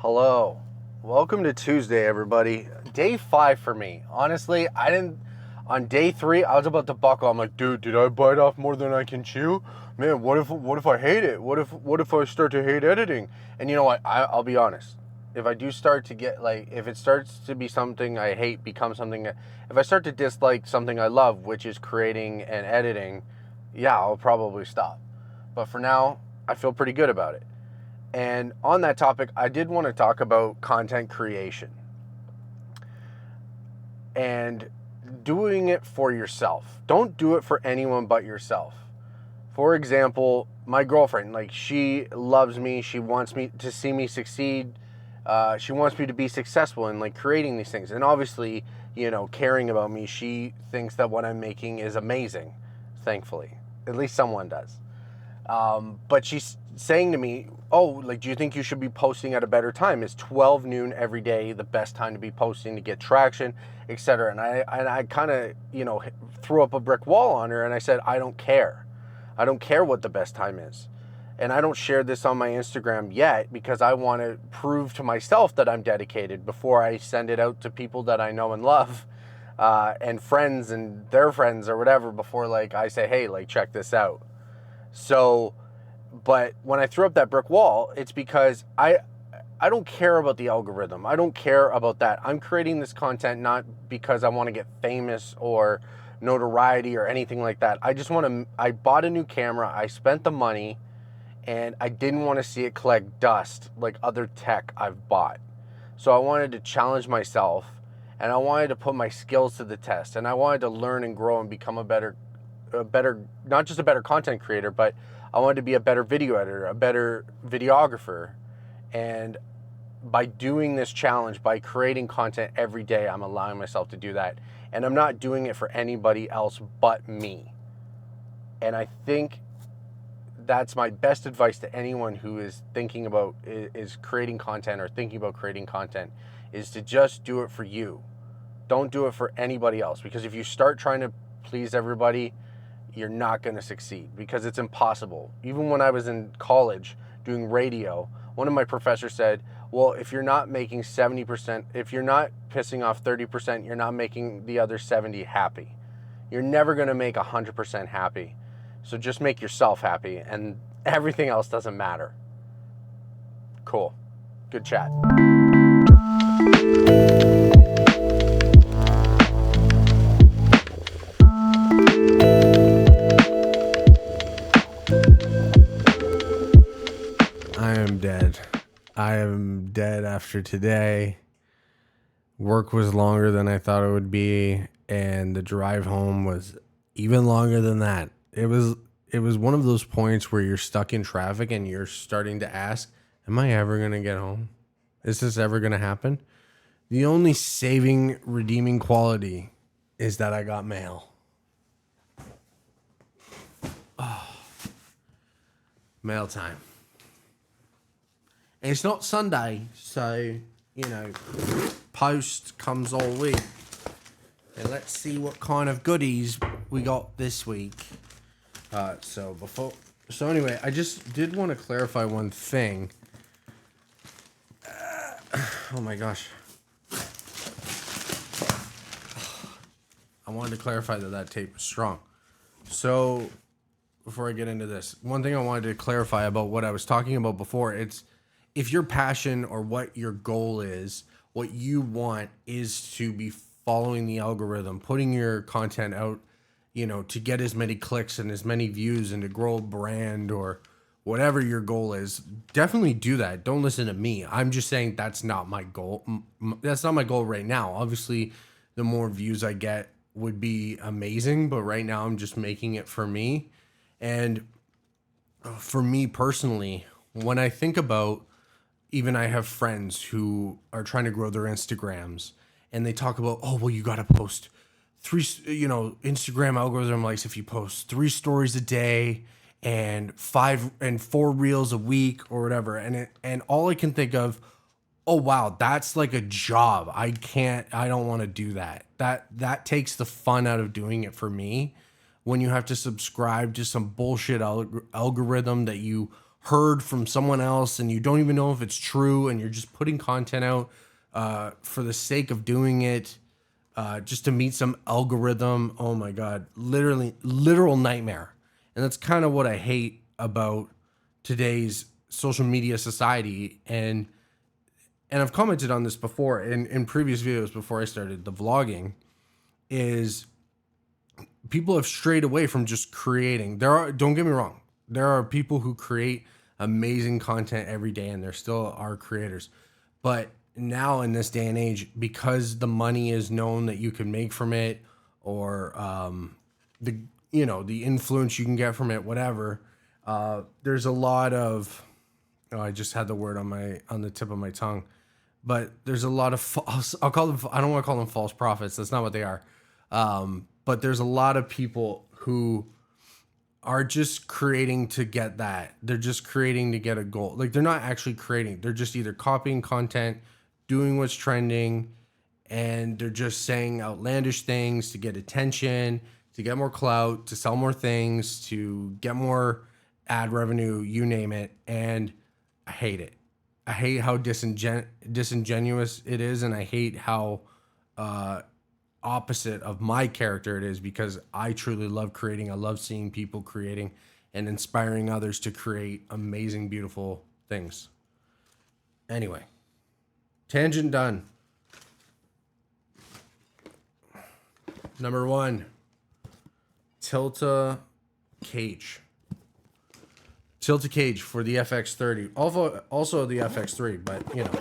Hello. Welcome to Tuesday, everybody. Day 5 for me. Honestly, on day 3, I was about to buckle. I'm like, dude, did I bite off more than I can chew? Man, what if I hate it? What if I start to hate editing? And you know what? I'll be honest. If I do start to get if it starts to be something I hate, become something, if I start to dislike something I love, which is creating and editing, yeah, I'll probably stop. But for now, I feel pretty good about it. And on that topic, I did want to talk about content creation and doing it for yourself. Don't do it for anyone but yourself. For example, my girlfriend, she loves me. She wants me to see me succeed. She wants me to be successful in creating these things. And obviously, caring about me, she thinks that what I'm making is amazing, thankfully. At least someone does. But she's saying to me, do you think you should be posting at a better time? Is 12 noon every day the best time to be posting to get traction, etc.? And I kind of, threw up a brick wall on her, and I said, I don't care. I don't care what the best time is. And I don't share this on my Instagram yet because I want to prove to myself that I'm dedicated before I send it out to people that I know and love, and friends and their friends or whatever, before I say, hey, check this out. So, but when I threw up that brick wall, it's because I don't care about the algorithm. I don't care about that. I'm creating this content not because I want to get famous or notoriety or anything like that. I bought a new camera, I spent the money, and I didn't want to see it collect dust like other tech I've bought. So I wanted to challenge myself, and I wanted to put my skills to the test, and I wanted to learn and grow and become a better, not just a better content creator, but I wanted to be a better video editor, a better videographer. And by doing this challenge, by creating content every day, I'm allowing myself to do that. And I'm not doing it for anybody else but me. And I think that's my best advice to anyone who is thinking about is creating content or thinking about creating content, is to just do it for you. Don't do it for anybody else, because if you start trying to please everybody, you're not going to succeed, because it's impossible. Even when I was in college doing radio, one of my professors said, well, if you're not making 70%, if you're not pissing off 30%, you're not making the other 70 happy. You're never going to make 100% happy. So just make yourself happy, and everything else doesn't matter. Cool. Good chat. I am dead after today. Work was longer than I thought it would be, and the drive home was even longer than that. It was one of those points where you're stuck in traffic and you're starting to ask, am I ever going to get home? Is this ever going to happen? The only saving, redeeming quality is that I got mail. Oh. Mail time. And it's not Sunday, so, post comes all week. And let's see what kind of goodies we got this week. So anyway, I just did want to clarify one thing. Oh my gosh. I wanted to clarify that tape was strong. So, before I get into this, one thing I wanted to clarify about what I was talking about before, it's if your passion or what your goal is, what you want is to be following the algorithm, putting your content out, to get as many clicks and as many views and to grow a brand or whatever your goal is, definitely do that. Don't listen to me. I'm just saying that's not my goal. That's not my goal right now. Obviously, the more views I get would be amazing, but right now I'm just making it for me. And for me personally, when I think about, even I have friends who are trying to grow their Instagrams, and they talk about, you got to post 3, Instagram algorithm likes if you post 3 stories a day and 4 reels a week or whatever. And all I can think of, oh wow, that's like a job. I don't want to do that. That takes the fun out of doing it for me, when you have to subscribe to some bullshit algorithm that you heard from someone else and you don't even know if it's true, and you're just putting content out for the sake of doing it, just to meet some algorithm. Oh my God, literal nightmare. And that's kind of what I hate about today's social media society. And I've commented on this before in previous videos before I started the vlogging, is people have strayed away from just creating. Don't get me wrong, there are people who create amazing content every day and there still are creators. But now in this day and age, because the money is known that you can make from it, or the the influence you can get from it, whatever, there's a lot of, oh, I just had the word on the tip of my tongue, but there's a lot of false, I don't want to call them false prophets, that's not what they are. But there's a lot of people who are just creating to get that. They're just creating to get a goal. Like, they're not actually creating. They're just either copying content, doing what's trending, and they're just saying outlandish things to get attention, to get more clout, to sell more things, to get more ad revenue, you name it. And I hate it. I hate how disingenuous it is, and I hate how opposite of my character it is, because I truly love creating. I love seeing people creating and inspiring others to create amazing, beautiful things. Anyway, tangent done. Number 1, Tilta cage. Tilta cage for the FX30. Also the FX3, but you know,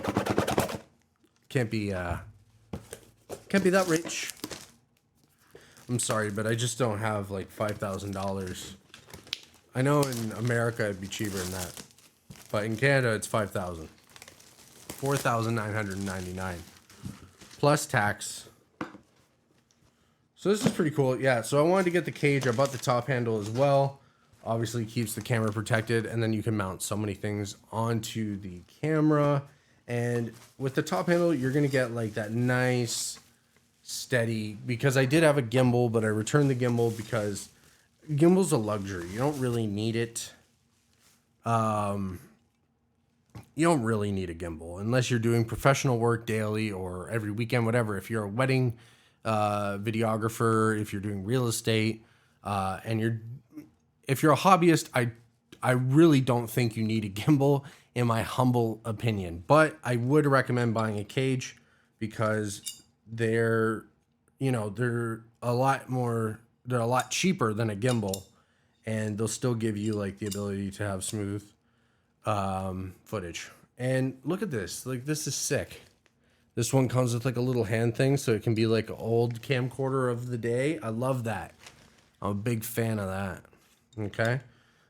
can't be that rich. I'm sorry, but I just don't have like $5,000. I know in America it'd be cheaper than that, but in Canada it's $5,000. $4,999 plus tax. So this is pretty cool. Yeah, so I wanted to get the cage. I bought the top handle as well. Obviously keeps the camera protected, and then you can mount so many things onto the camera. And with the top handle, you're gonna get like that nice steady, because I did have a gimbal, but I returned the gimbal because gimbal's a luxury. You don't really need it. You don't really need a gimbal unless you're doing professional work daily or every weekend, whatever. If you're a wedding videographer, if you're doing real estate, and if you're a hobbyist, I really don't think you need a gimbal, in my humble opinion. But I would recommend buying a cage, because they're a lot cheaper than a gimbal, and they'll still give you like the ability to have smooth footage. And look at this, like, this is sick. This one comes with like a little hand thing, so it can be like an old camcorder of the day. I love that. I'm a big fan of that. Okay,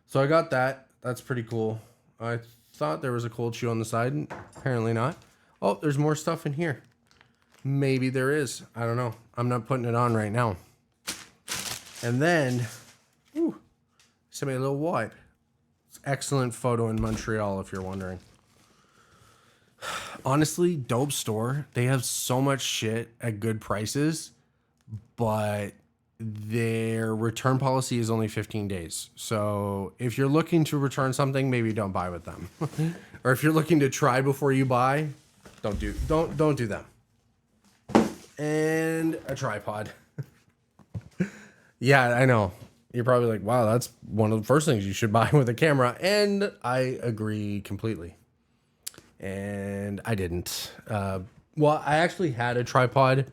so I got that. That's pretty cool. I thought there was a cold shoe on the side. Apparently not. Oh, there's more stuff in here. Maybe there is. I don't know. I'm not putting it on right now. And then, send me a little wipe. It's excellent photo in Montreal, if you're wondering. Honestly, dope store. They have so much shit at good prices, but their return policy is only 15 days. So if you're looking to return something, maybe don't buy with them. Or if you're looking to try before you buy, don't do them. And a tripod. Yeah, I know. You're probably like, wow, that's one of the first things you should buy with a camera. And I agree completely. And I didn't. Well, I actually had a tripod.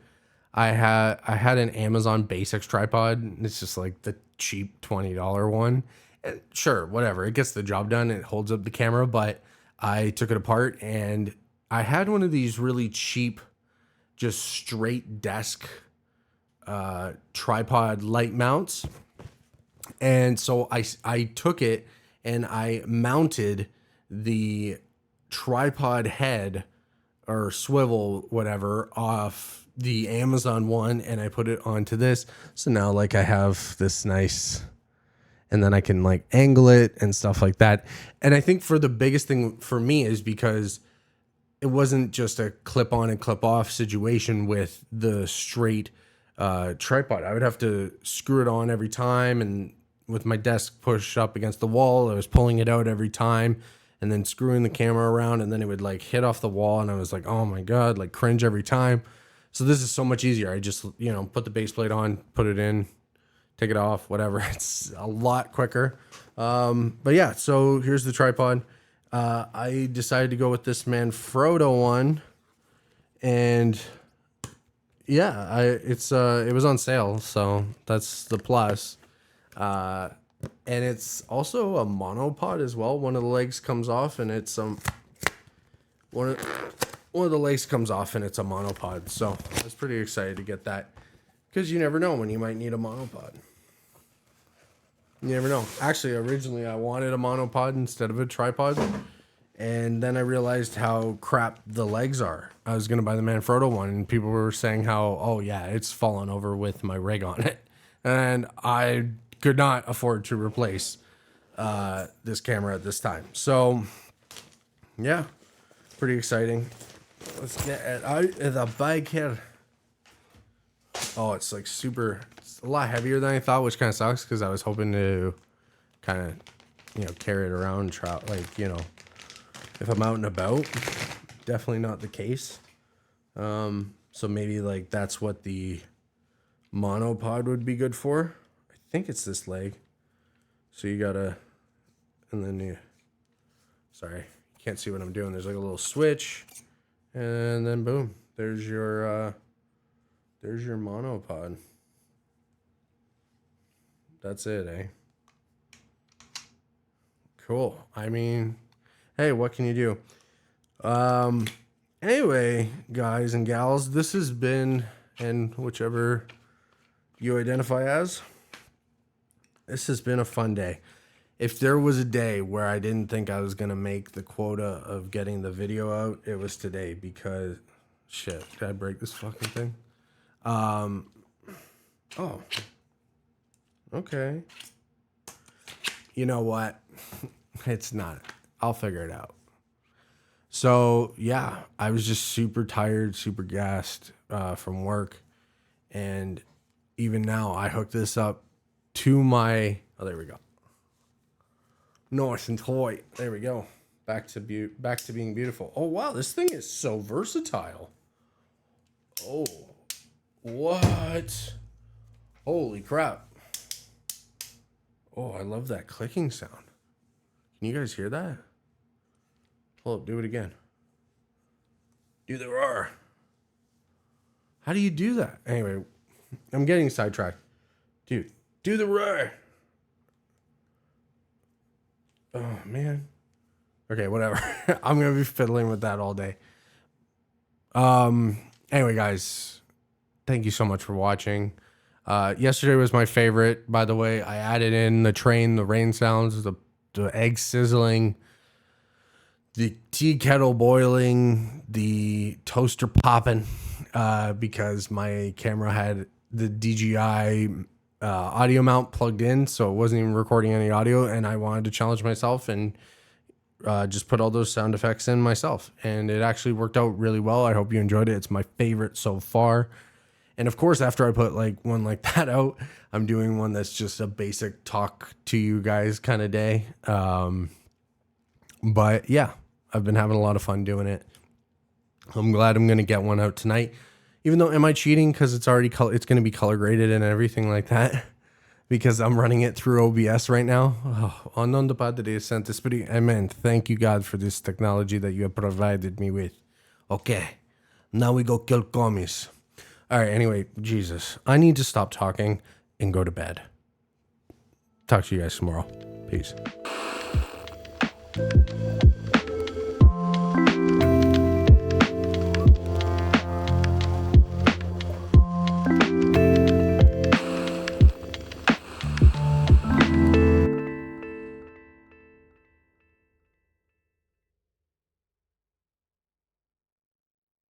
I had an Amazon Basics tripod. It's just like the cheap $20 one. And sure, whatever. It gets the job done. It holds up the camera. But I took it apart, and I had one of these really cheap, just straight desk tripod light mounts. And so I took it and I mounted the tripod head or swivel, whatever, off the Amazon one, and I put it onto this. So now like I have this nice, and then I can like angle it and stuff like that. And I think for the biggest thing for me is because it wasn't just a clip on and clip off situation with the straight tripod. I would have to screw it on every time, and with my desk pushed up against the wall. I was pulling it out every time and then screwing the camera around, and then it would like hit off the wall, and I was like, oh my God, like cringe every time. So this is so much easier. I just, put the base plate on, put it in, take it off, whatever. It's a lot quicker. But yeah, so here's the tripod. I decided to go with this Manfrotto one, and yeah, it was on sale, so that's the plus. And it's also a monopod as well. One of the legs comes off, and it's one of the legs comes off, and it's a monopod. So I was pretty excited to get that, because you never know when you might need a monopod. You never know. Actually, originally I wanted a monopod instead of a tripod, and then I realized how crap the legs are. I was gonna buy the Manfrotto one, and people were saying how, oh yeah, it's fallen over with my rig on it, and I could not afford to replace this camera at this time. So yeah, pretty exciting. Let's get it out of the bag here. Oh, it's like it's a lot heavier than I thought, which kind of sucks, because I was hoping to kind of, carry it around, if I'm out and about. Definitely not the case. So maybe like that's what the monopod would be good for. I think it's this leg. So you gotta, and then sorry, you can't see what I'm doing. There's like a little switch, and then boom, there's your monopod. That's it, eh? Cool. I mean, hey, what can you do? Anyway, guys and gals, this has been, and whichever you identify as, this has been a fun day. If there was a day where I didn't think I was going to make the quota of getting the video out, it was today, because, shit, did I break this fucking thing? Oh. Okay. You know what? It's not. I'll figure it out. So, yeah, I was just super tired, super gassed from work. And even now, I hooked this up to my... Oh, there we go. Nice and tight. There we go. Back to being beautiful. Oh, wow, this thing is so versatile. Oh, what? Holy crap. Oh, I love that clicking sound. Can you guys hear that? Hold up, do it again. Do the roar. How do you do that? Anyway, I'm getting sidetracked. Dude, do the roar. Oh, man. Okay, whatever. I'm going to be fiddling with that all day. Anyway, guys, thank you so much for watching. Yesterday was my favorite, by the way. I added in the rain sounds, the egg sizzling, the tea kettle boiling, the toaster popping, because my camera had the DJI audio mount plugged in, so it wasn't even recording any audio, and I wanted to challenge myself and just put all those sound effects in myself, and it actually worked out really well. I hope you enjoyed it. It's my favorite so far. And of course, after I put like one like that out, I'm doing one that's just a basic talk to you guys kind of day. But yeah, I've been having a lot of fun doing it. I'm glad I'm going to get one out tonight. Even though, am I cheating? Because it's already it's going to be color graded and everything like that. Because I'm running it through OBS right now. Oh, on the Padre Santo Espíritu. Amen. Thank you, God, for this technology that you have provided me with. Okay, now we go kill commies. All right, anyway, Jesus. I need to stop talking and go to bed. Talk to you guys tomorrow. Peace.